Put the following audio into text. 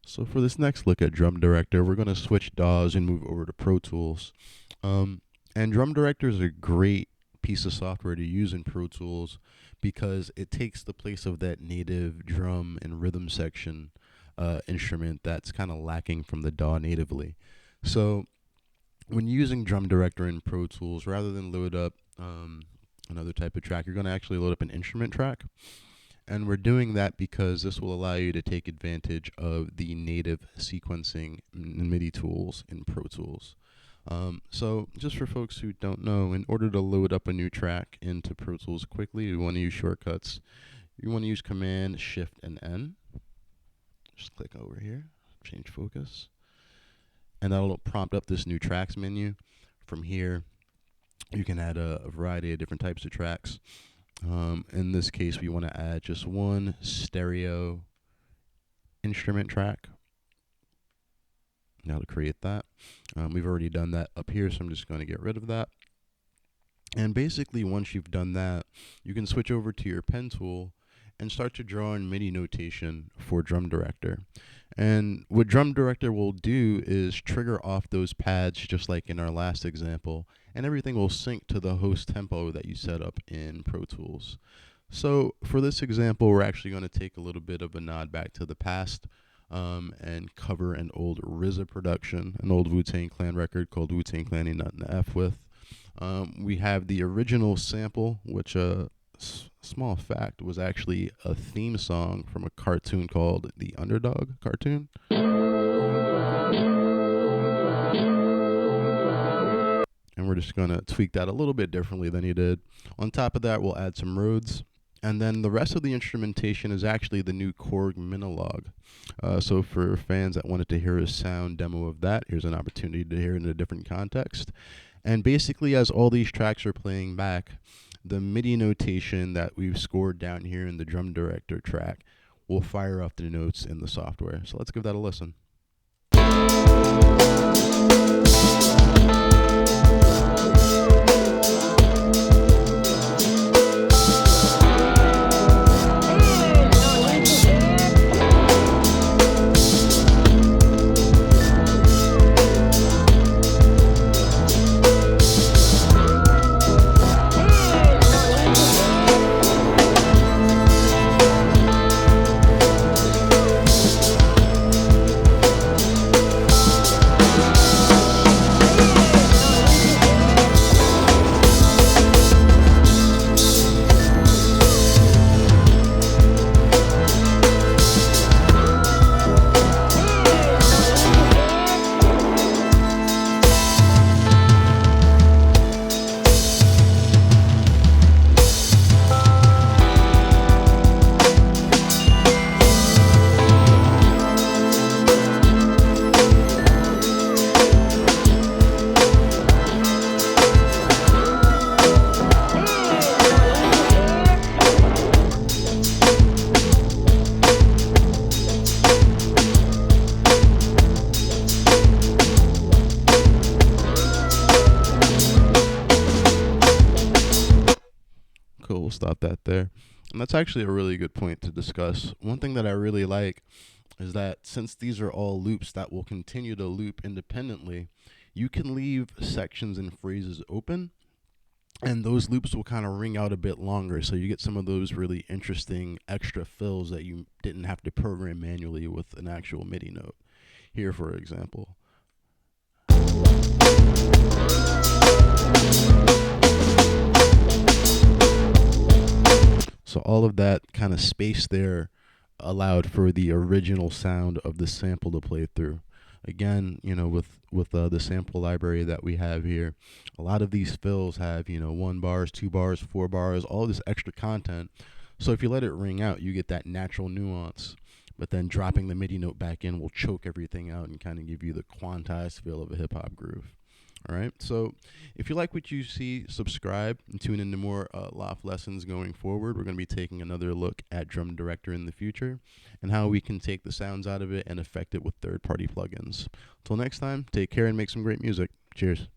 So for this next look at Drum Director, we're going to switch DAWs and move over to Pro Tools. And Drum Director is a great piece of software to use in Pro Tools because it takes the place of that native drum and rhythm section instrument that's kind of lacking from the DAW natively. So when using Drum Director in Pro Tools, rather than load up another type of track, you're going to actually load up an instrument track. And we're doing that because this will allow you to take advantage of the native sequencing MIDI tools in Pro Tools. So just for folks who don't know, in order to load up a new track into Pro Tools quickly, you want to use shortcuts. You want to use Command, Shift, and N. Just click over here, change focus. And that'll prompt up this new tracks menu. From here, you can add a variety of different types of tracks. In this case, we want to add just one stereo instrument track. Now to create that, we've already done that up here, so I'm just going to get rid of that. And basically, once you've done that, you can switch over to your pen tool and start to draw in MIDI notation for Drum Director. And what Drum Director will do is trigger off those pads just like in our last example, and everything will sync to the host tempo that you set up in Pro Tools. So for this example, we're actually going to take a little bit of a nod back to the past and cover an old RZA production, an old Wu-Tang Clan record called Wu-Tang Clan Ain't Nothing to F With. We have the original sample, which small fact, was actually a theme song from a cartoon called The Underdog cartoon. And we're just going to tweak that a little bit differently than he did. On top of that, we'll add some Rhodes. And then the rest of the instrumentation is actually the new Korg Minilogue. So for fans that wanted to hear a sound demo of that, here's an opportunity to hear it in a different context. And basically, as all these tracks are playing back, the MIDI notation that we've scored down here in the Drum Director track will fire off the notes in the software. So let's give that a listen. Cool, we'll stop that there. And that's actually a really good point to discuss. One thing that I really like is that since these are all loops that will continue to loop independently, you can leave sections and phrases open, and those loops will kind of ring out a bit longer, so you get some of those really interesting extra fills that you didn't have to program manually with an actual MIDI note. Here, for example. So all of that kind of space there allowed for the original sound of the sample to play through. Again, with the sample library that we have here, a lot of these fills have, 1 bars, 2 bars, 4 bars, all this extra content. So if you let it ring out, you get that natural nuance. But then dropping the MIDI note back in will choke everything out and kind of give you the quantized feel of a hip-hop groove. All right, so if you like what you see, subscribe and tune into more Loft lessons going forward. We're going to be taking another look at Drum Director in the future and how we can take the sounds out of it and affect it with third-party plugins. Until next time, take care and make some great music. Cheers.